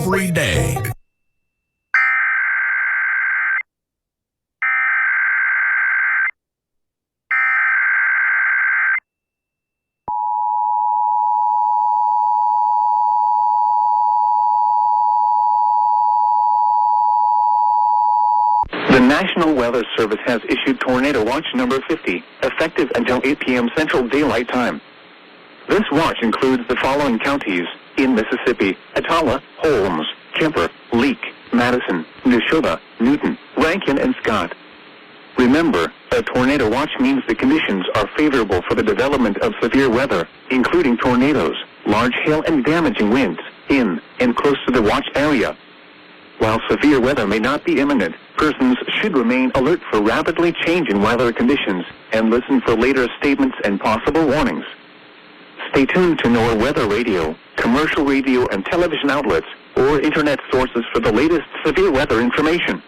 every day. The National Weather Service has issued Tornado Watch number 50, effective until 8 p.m. Central Daylight Time. This watch includes the following counties in Mississippi: Atala, Holmes, Kemper, Leake, Madison, Neshoba, Newton, Rankin, and Scott. Remember, a tornado watch means the conditions are favorable for the development of severe weather, including tornadoes, large hail, and damaging winds in and close to the watch area. While severe weather may not be imminent, persons should remain alert for rapidly changing weather conditions and listen for later statements and possible warnings. Stay tuned to NOAA weather radio, commercial radio and television outlets, or internet sources for the latest severe weather information.